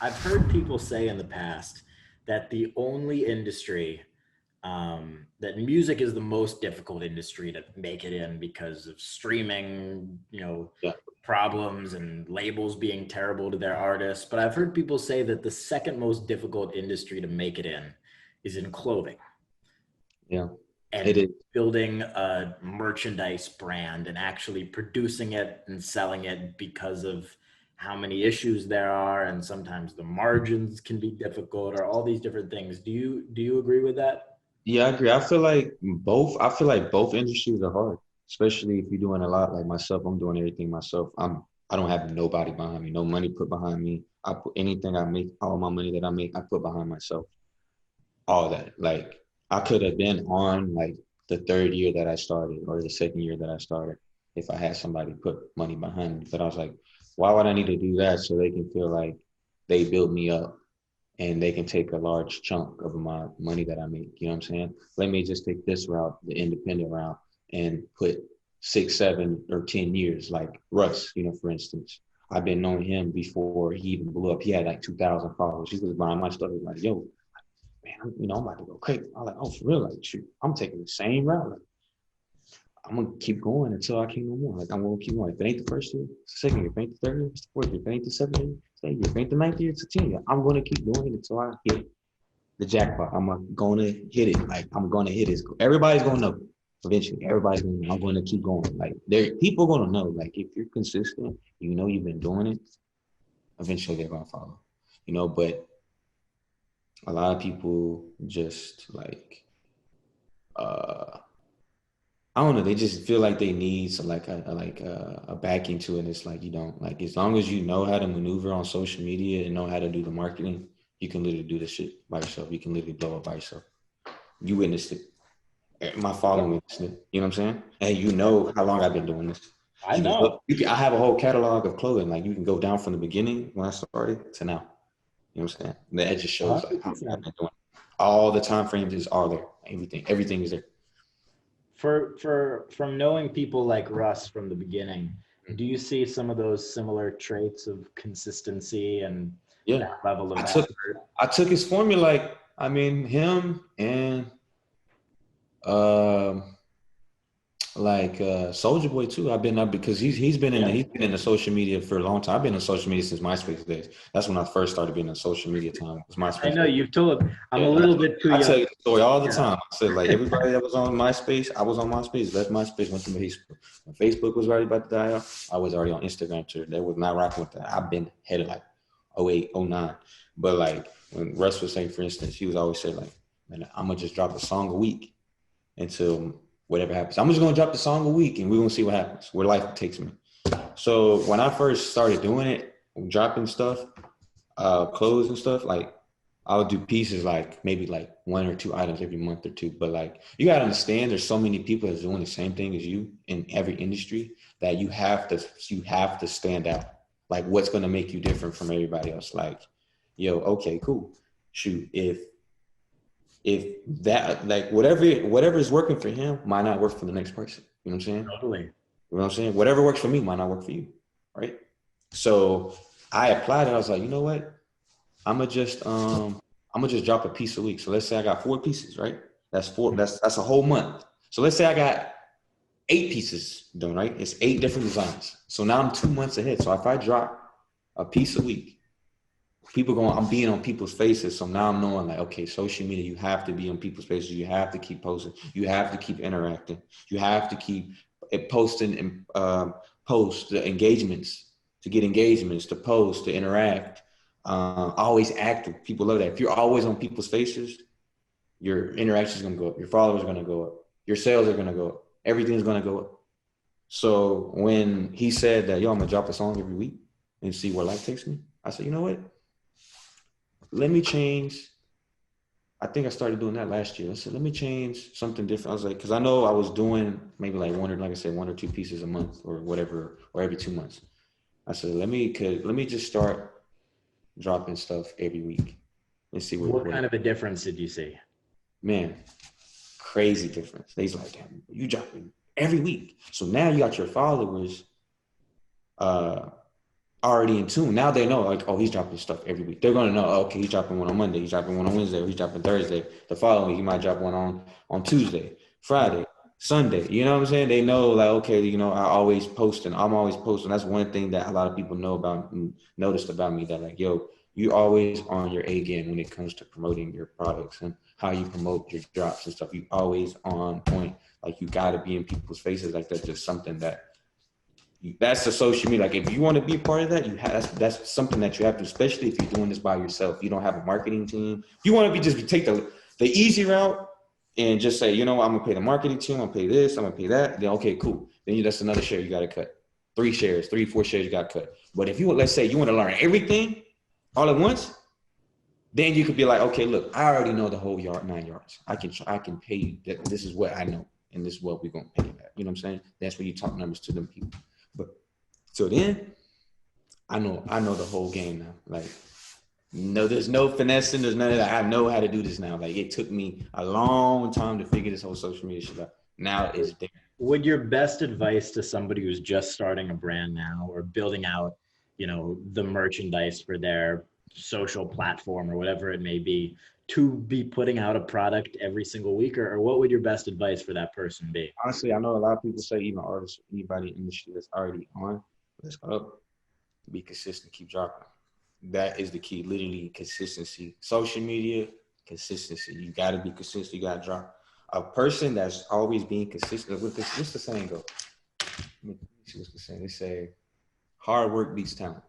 I've heard people say in the past that the only industry that music is the most difficult industry to make it in because of streaming, Yeah. problems and labels being terrible to their artists. But I've heard people say that the second most difficult industry to make it in is in clothing Yeah. It and is. building a merchandise brand and actually producing it and selling it because of how many issues there are, and sometimes the margins can be difficult, or all these different things. Do you agree with that? Yeah, I agree. I feel like both industries are hard, especially if you're doing a lot like myself. I'm doing everything myself. I don't have nobody behind me, no money put behind me. I put anything I make, all my money that I make, I put behind myself. All that. Like I could have been on like the third year that I started or the second year that I started if I had somebody put money behind me. But I was like, why would I need to do that so they can feel like they build me up and they can take a large chunk of my money that I make. You know what I'm saying? Let me just take this route, the independent route, and put 6, 7, or 10 years, like Russ, for instance. I've been knowing him before he even blew up. He had like 2,000 followers. He was buying my stuff. He was like, yo, man, I'm about to go crazy. I'm like, oh, for real? Like, shoot, I'm taking the same route. Like, I'm gonna keep going until I can't no more. Like I'm gonna keep going. If it ain't the first year, it's the second year. If it ain't the third year, it's the fourth year. If it ain't the seventh year, it's the eighth year. If it ain't the ninth year, it's the 10th year. I'm gonna keep doing it until I hit the jackpot. Gonna hit it. Like I'm gonna hit it. Everybody's gonna know. Eventually, everybody's gonna know. I'm gonna keep going. Like people gonna know. Like if you're consistent, you've been doing it. Eventually, they're gonna follow. But a lot of people just like uh I don't know. They just feel like they need some a backing to it. It's like you don't like as long as you know how to maneuver on social media and know how to do the marketing, you can literally do this shit by yourself. You can literally blow up by yourself. You witnessed it. My following witnessed it. You know what I'm saying? And you know how long I've been doing this. I know. I have a whole catalog of clothing. Like you can go down from the beginning when I started to now. You know what I'm saying? And that just shows like how I've 100%. been doing. All the time frames is all there. Everything is there. From knowing people like Russ from the beginning, do you see some of those similar traits of consistency and Yeah. that level of I took effort? I took his formula like I mean him and um Soldier Boy too. I've been up because Yeah. he's been in the social media for a long time. I've been in social media since MySpace days. That's when I first started being in social media time. It was I MySpace know days. you've told, I'm a Yeah, little bit too I young. tell you the story all the Yeah. time. I said like everybody that was on MySpace, I was on MySpace. Left MySpace, went to Facebook. When Facebook was already about to die off, I was already on Instagram too. They was not rocking with that. I've been headed like 08, 09. But like when Russ was saying, for instance, he was always saying like, man, I'm gonna just drop a song a week until whatever happens. I'm just gonna drop the song a week and we're gonna see what happens, where life takes me. So when I first started doing it, dropping stuff, clothes and stuff, like I would do pieces like maybe like 1 or 2 items every month or two. But like you gotta understand there's so many people that's doing the same thing as you in every industry that you have to stand out. Like what's gonna make you different from everybody else? Like, yo, okay, cool. Shoot, if that like whatever is working for him might not work for the next person. You know what I'm saying? Totally. You know what I'm saying? Whatever works for me might not work for you. Right. So I applied it. I was like, you know what? I'm gonna just drop a piece a week. So let's say I got 4 pieces, right? That's four, that's a whole month. So let's say I got 8 pieces done, right? It's 8 different designs. So now I'm 2 months ahead. So if I drop a piece a week, I'm being on people's faces. So now I'm knowing like, okay, social media, you have to be on people's faces. You have to keep posting. You have to keep interacting. You have to keep posting and post the engagements to get engagements, to post, to interact. Always active. People love that. If you're always on people's faces, your interaction is going to go up. Your followers are going to go up. Your sales are going to go up. Everything's going to go up. So when he said that, yo, I'm going to drop a song every week and see where life takes me, I said, you know what? Let me change. I think I started doing that last year. I said, let me change something different. I was like, because I know I was doing maybe like like I said, 1 or 2 pieces a month or whatever, or every 2 months. I said, let me just start dropping stuff every week and see What what kind of a difference did you see? man, crazy difference. They's like, damn, you dropping every week. So now you got your followers already in tune. Now they know, like, oh, he's dropping stuff every week. They're gonna know, oh, okay, he's dropping one on Monday, he's dropping one on Wednesday, or he's dropping Thursday. The following week, he might drop one on Tuesday, Friday, Sunday. You know what I'm saying? They know, like, okay, you know, I always posting. I'm always posting. That's one thing that a lot of people know about, noticed about me, that like, yo, you always on your A game when it comes to promoting your products and how you promote your drops and stuff. You always on point. Like, you gotta be in people's faces. Like, that's just something that's the social media. Like, if you want to be a part of that, you have that's something that you have to, especially if you're doing this by yourself. You don't have a marketing team. If you want to be just take the easy route and just say, you know what, I'm gonna pay the marketing team, I'm gonna pay this, I'm gonna pay that. Then okay, cool. Then that's another share you gotta cut. 4 shares you gotta cut. But if you, let's say you want to learn everything all at once, then you could be like, okay, look, I already know the whole 9 yards. I can pay you that. This is what I know, and this is what we're gonna pay you back. You know what I'm saying? That's when you talk numbers to them people. But so then I know the whole game now. Like, no, there's no finessing, there's none of that. I know how to do this now. Like, it took me a long time to figure this whole social media shit out. Now it's there. Would your best advice to somebody who's just starting a brand now or building out, the merchandise for their social platform or whatever it may be, to be putting out a product every single week, or what would your best advice for that person be? Honestly, I know a lot of people say, even artists, anybody in the industry that's already on, let's go. Be consistent, keep dropping. That is the key. Literally, consistency. Social media, consistency. You got to be consistent. You got to drop. A person that's always being consistent with this. What's the saying go? Let me see what's the saying. They say hard work beats talent.